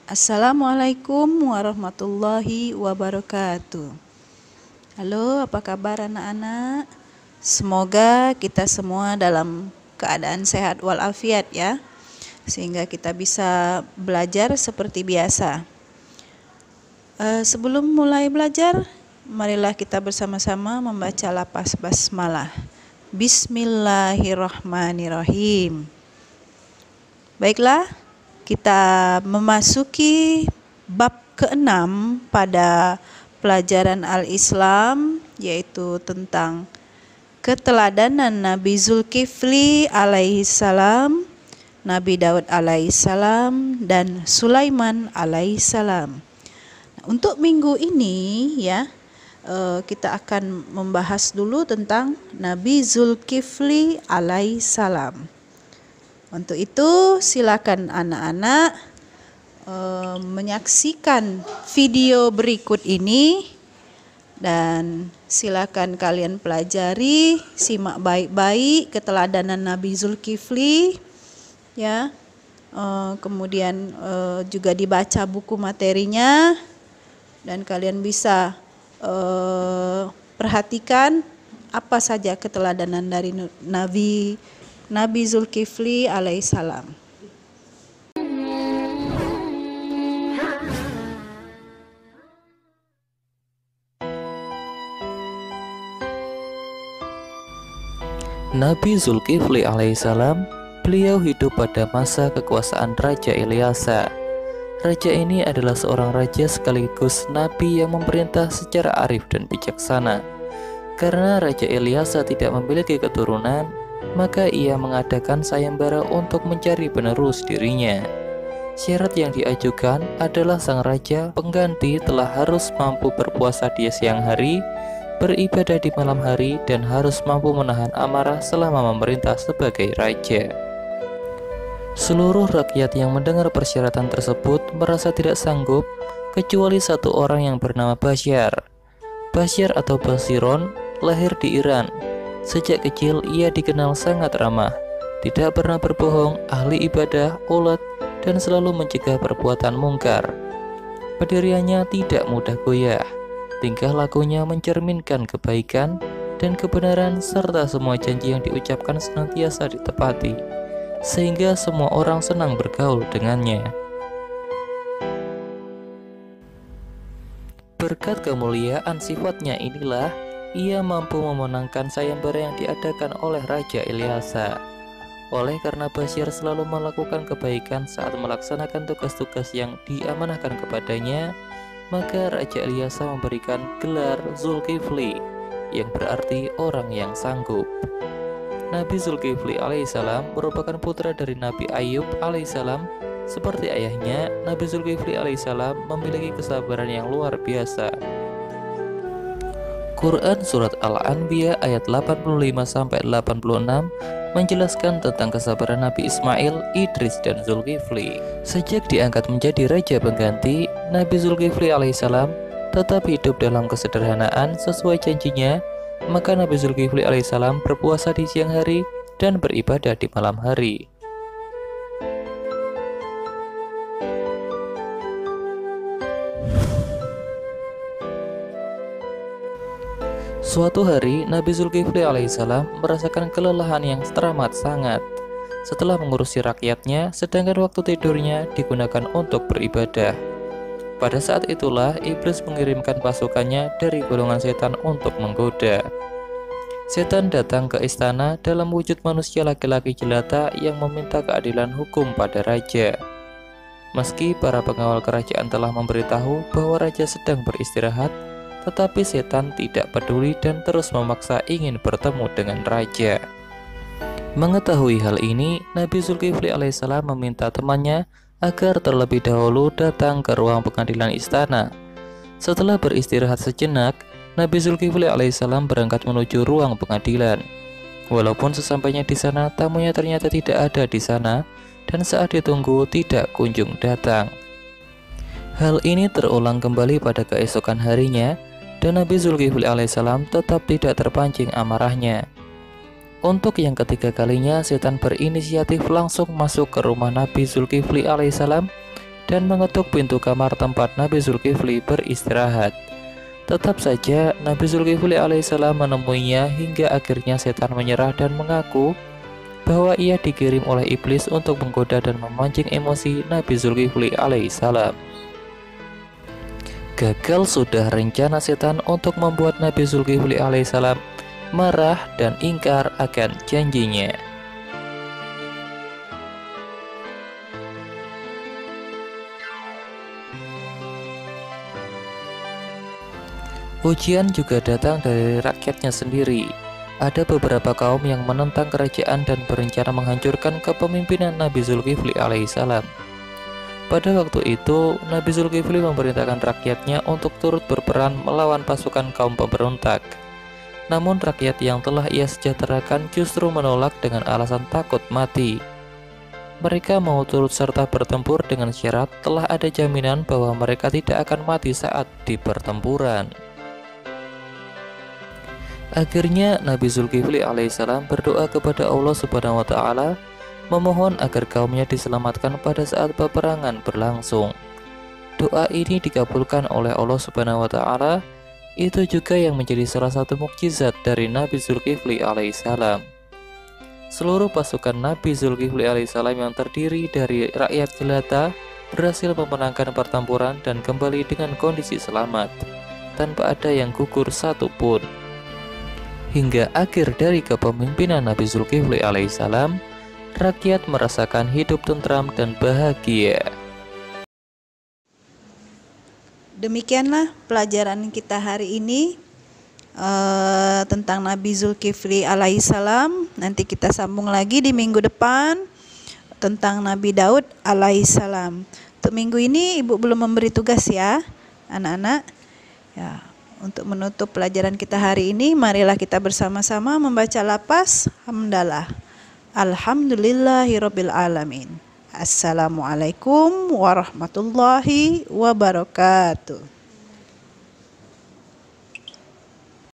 Assalamualaikum warahmatullahi wabarakatuh. Halo, apa kabar anak-anak? Semoga kita semua dalam keadaan sehat walafiat ya, sehingga kita bisa belajar seperti biasa. Sebelum mulai belajar, marilah kita bersama-sama membaca lafaz basmalah. Bismillahirrahmanirrahim. Baiklah, kita memasuki bab ke-6 pada pelajaran Al-Islam, yaitu tentang keteladanan Nabi Zulkifli alaihissalam, Nabi Daud alaihissalam, dan Sulaiman alaihissalam. Nah, untuk minggu ini ya, kita akan membahas dulu tentang Nabi Zulkifli alaihissalam. Untuk itu silakan anak-anak menyaksikan video berikut ini dan silakan kalian pelajari, simak baik-baik keteladanan Nabi Zulkifli ya. Kemudian juga dibaca buku materinya dan kalian bisa perhatikan apa saja keteladanan dari Nabi Zulkifli alaihissalam. Nabi Zulkifli alaihissalam, beliau hidup pada masa kekuasaan Raja Ilyasa. Raja ini adalah seorang raja sekaligus nabi yang memerintah secara arif dan bijaksana. Karena Raja Ilyasa tidak memiliki keturunan, maka ia mengadakan sayembara untuk mencari penerus dirinya. Syarat yang diajukan adalah sang raja pengganti telah harus mampu berpuasa di siang hari, beribadah di malam hari, dan harus mampu menahan amarah selama memerintah sebagai raja. Seluruh rakyat yang mendengar persyaratan tersebut merasa tidak sanggup, kecuali satu orang yang bernama Basyar. Basyar atau Basiron lahir di Iran. Sejak kecil ia dikenal sangat ramah, tidak pernah berbohong, ahli ibadah, ulet, dan selalu mencegah perbuatan mungkar. Pendiriannya tidak mudah goyah, tingkah lakunya mencerminkan kebaikan dan kebenaran, serta semua janji yang diucapkan senantiasa ditepati, sehingga semua orang senang bergaul dengannya. Berkat kemuliaan sifatnya inilah ia mampu memenangkan sayembara yang diadakan oleh Raja Ilyasa. Oleh karena Basyar selalu melakukan kebaikan saat melaksanakan tugas-tugas yang diamanahkan kepadanya, maka Raja Ilyasa memberikan gelar Zulkifli, yang berarti orang yang sanggup. Nabi Zulkifli alaihissalam merupakan putra dari Nabi Ayub alaihissalam. Seperti ayahnya, Nabi Zulkifli alaihissalam memiliki kesabaran yang luar biasa. Quran Surat Al-Anbiya ayat 85-86 menjelaskan tentang kesabaran Nabi Ismail, Idris, dan Zulkifli. Sejak diangkat menjadi raja pengganti, Nabi Zulkifli alaihissalam tetap hidup dalam kesederhanaan sesuai janjinya. Maka Nabi Zulkifli alaihissalam berpuasa di siang hari dan beribadah di malam hari. Suatu hari, Nabi Zulkifli alaihissalam merasakan kelelahan yang teramat sangat setelah mengurusi rakyatnya, sedangkan waktu tidurnya digunakan untuk beribadah. Pada saat itulah iblis mengirimkan pasukannya dari golongan setan untuk menggoda. Setan datang ke istana dalam wujud manusia laki-laki jelata yang meminta keadilan hukum pada raja. Meski para pengawal kerajaan telah memberitahu bahwa raja sedang beristirahat, tetapi setan tidak peduli dan terus memaksa ingin bertemu dengan raja. Mengetahui hal ini, Nabi Zulkifli alaihissalam meminta temannya agar terlebih dahulu datang ke ruang pengadilan istana. Setelah beristirahat sejenak, Nabi Zulkifli alaihissalam berangkat menuju ruang pengadilan. Walaupun sesampainya di sana, tamunya ternyata tidak ada di sana, dan saat ditunggu tidak kunjung datang. Hal ini terulang kembali pada keesokan harinya, dan Nabi Zulkifli alaihissalam tetap tidak terpancing amarahnya. Untuk yang ketiga kalinya, setan berinisiatif langsung masuk ke rumah Nabi Zulkifli alaihissalam dan mengetuk pintu kamar tempat Nabi Zulkifli beristirahat. Tetap saja Nabi Zulkifli alaihissalam menemuinya hingga akhirnya setan menyerah dan mengaku bahwa ia dikirim oleh iblis untuk menggoda dan memancing emosi Nabi Zulkifli alaihissalam. Gagal sudah rencana setan untuk membuat Nabi Zulkifli alaihissalam marah dan ingkar akan janjinya. Ujian juga datang dari rakyatnya sendiri. Ada beberapa kaum yang menentang kerajaan dan berencana menghancurkan kepemimpinan Nabi Zulkifli alaihissalam. Pada waktu itu, Nabi Zulkifli memerintahkan rakyatnya untuk turut berperan melawan pasukan kaum pemberontak. Namun rakyat yang telah ia sejahterakan justru menolak dengan alasan takut mati. Mereka mau turut serta bertempur dengan syarat telah ada jaminan bahwa mereka tidak akan mati saat di pertempuran. Akhirnya Nabi Zulkifli alaihissalam berdoa kepada Allah Subhanahu wa Ta'ala, memohon agar kaumnya diselamatkan pada saat peperangan berlangsung. Doa ini dikabulkan oleh Allah Subhanahu wa Ta'ala. Itu juga yang menjadi salah satu mukjizat dari Nabi Zulkifli alaihissalam. Seluruh pasukan Nabi Zulkifli alaihissalam yang terdiri dari rakyat jelata berhasil memenangkan pertempuran dan kembali dengan kondisi selamat, tanpa ada yang gugur satupun. Hingga akhir dari kepemimpinan Nabi Zulkifli alaihissalam, rakyat merasakan hidup tentram dan bahagia. Demikianlah pelajaran kita hari ini tentang Nabi Zulkifli alaihissalam. Nanti kita sambung lagi di minggu depan tentang Nabi Daud alaihissalam. Untuk minggu ini Ibu belum memberi tugas ya anak-anak. Ya, untuk menutup pelajaran kita hari ini, marilah kita bersama-sama membaca lafaz hamdalah. Alhamdulillahirabbil alamin. Assalamualaikum warahmatullahi wabarakatuh.